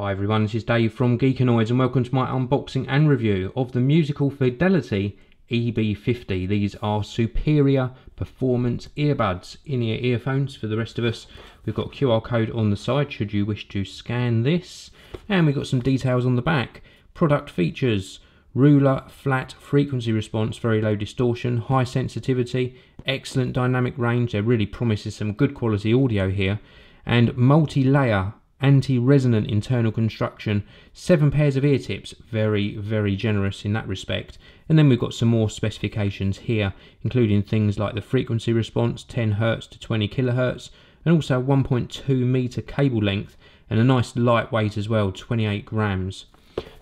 Hi everyone, this is Dave from Geekanoids and welcome to my unboxing and review of the musical Fidelity EB-50. These are superior performance earbuds, in-ear earphones for the rest of us. We've got a QR code on the side should you wish to scan this, and we've got some details on the back. Product features: ruler flat frequency response, very low distortion, high sensitivity, excellent dynamic range. There really promises some good quality audio here, and multi-layer anti-resonant internal construction, 7 pairs of ear tips, very generous in that respect. And then we've got some more specifications here, including things like the frequency response, 10 Hz to 20 kHz, and also 1.2 meter cable length, and a nice lightweight as well, 28 grams.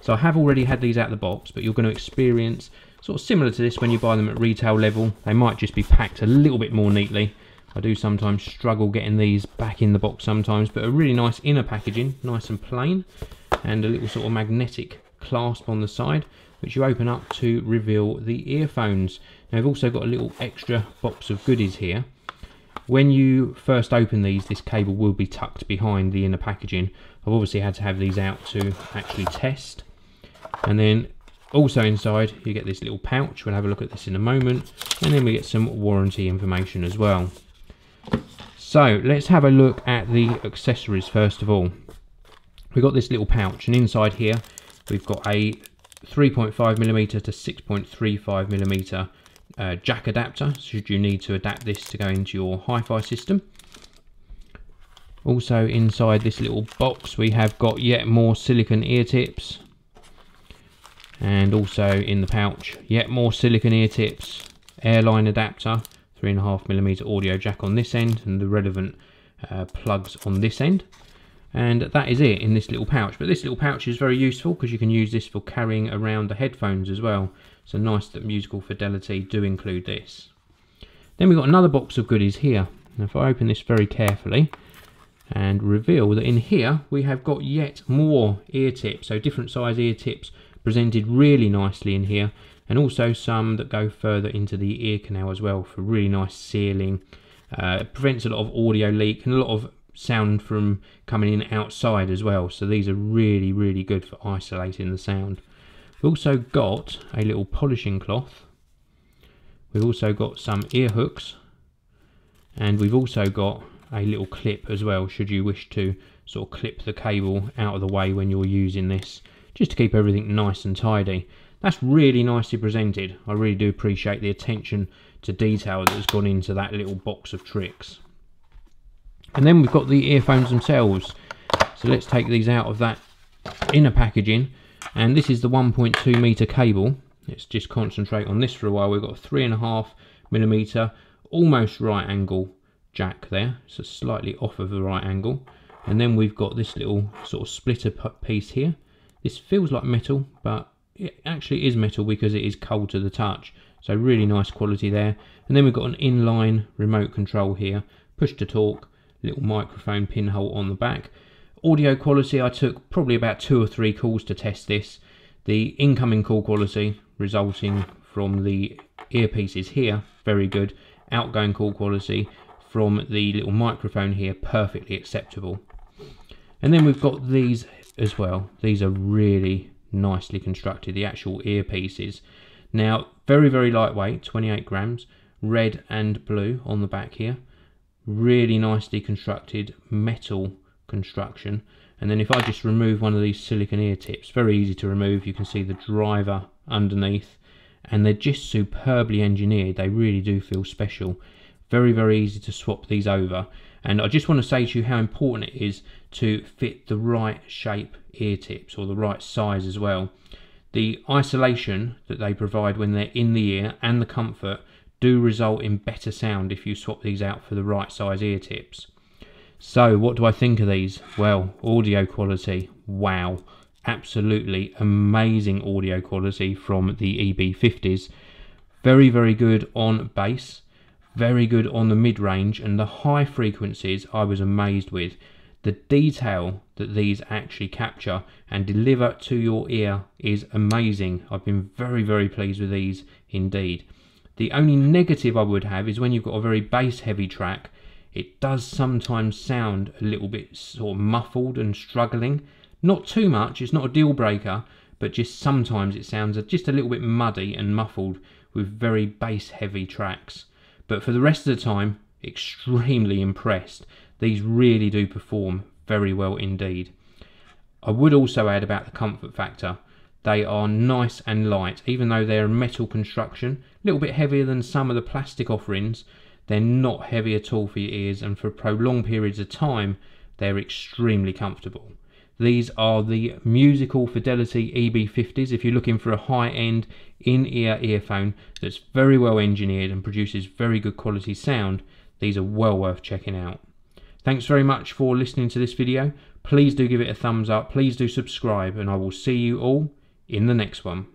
So I have already had these out of the box, but you're going to experience sort of similar to this when you buy them at retail level. They might just be packed a little bit more neatly. I do sometimes struggle getting these back in the box sometimes, but a really nice inner packaging, nice and plain, and a little sort of magnetic clasp on the side, which you open up to reveal the earphones. Now I've also got a little extra box of goodies here. When you first open these, this cable will be tucked behind the inner packaging. I've obviously had to have these out to actually test. And then also inside you get this little pouch. We'll have a look at this in a moment, and then we get some warranty information as well. So let's have a look at the accessories first of all. We've got this little pouch, and inside here we've got a 3.5mm to 6.35mm jack adapter, should you need to adapt this to go into your hi-fi system. Also inside this little box we have got yet more silicone ear tips, and also in the pouch yet more silicone ear tips, airline adapter, 3.5mm audio jack on this end, and the relevant plugs on this end. And that is it in this little pouch. But this little pouch is very useful because you can use this for carrying around the headphones as well. So nice that Musical Fidelity do include this. Then we've got another box of goodies here. Now if I open this very carefully and reveal that in here we have got yet more ear tips. So different size ear tips presented really nicely in here, and also some that go further into the ear canal as well for really nice sealing. It prevents a lot of audio leak and a lot of sound from coming in outside as well. So these are really good for isolating the sound. We've also got a little polishing cloth. We've also got some ear hooks, and we've also got a little clip as well should you wish to sort of clip the cable out of the way when you're using this, just to keep everything nice and tidy. That's really nicely presented. I really do appreciate the attention to detail that has gone into that little box of tricks. And then we've got the earphones themselves. So let's take these out of that inner packaging. And this is the 1.2 meter cable. Let's just concentrate on this for a while. We've got a 3.5mm almost right angle jack there, so slightly off of the right angle. And then we've got this little sort of splitter piece here. This feels like metal, but it actually is metal because it is cold to the touch. So really nice quality there. And then we've got an inline remote control here, push to talk, little microphone pinhole on the back. Audio quality, I took probably about 2 or 3 calls to test this. The incoming call quality resulting from the earpieces here, very good. Outgoing call quality from the little microphone here, perfectly acceptable. And then we've got these as well. These are really nicely constructed, the actual earpieces. Now very lightweight, 28 grams, red and blue on the back here. Really nicely constructed metal construction. And then if I just remove one of these silicone ear tips, very easy to remove, you can see the driver underneath, and they're just superbly engineered. They really do feel special. Very easy to swap these over. And I just want to say to you how important it is to fit the right shape ear tips, or the right size as well. The isolation that they provide when they're in the ear and the comfort do result in better sound if you swap these out for the right size ear tips. So what do I think of these? Well, audio quality, wow, absolutely amazing audio quality from the EB-50s. Very good on bass, very good on the mid-range, and the high frequencies I was amazed with. The detail that these actually capture and deliver to your ear is amazing. I've been very pleased with these indeed. The only negative I would have is when you've got a very bass heavy track, it does sometimes sound a little bit sort of muffled and struggling. Not too much, it's not a deal breaker, but just sometimes it sounds just a little bit muddy and muffled with very bass heavy tracks. But for the rest of the time, extremely impressed. These really do perform very well indeed. I would also add about the comfort factor. They are nice and light, even though they're a metal construction, a little bit heavier than some of the plastic offerings. They're not heavy at all for your ears, and for prolonged periods of time, they're extremely comfortable. These are the musical Fidelity EB-50s. If you're looking for a high-end in-ear earphone that's very well engineered and produces very good quality sound, these are well worth checking out. Thanks very much for listening to this video. Please do give it a thumbs up, please do subscribe, and I will see you all in the next one.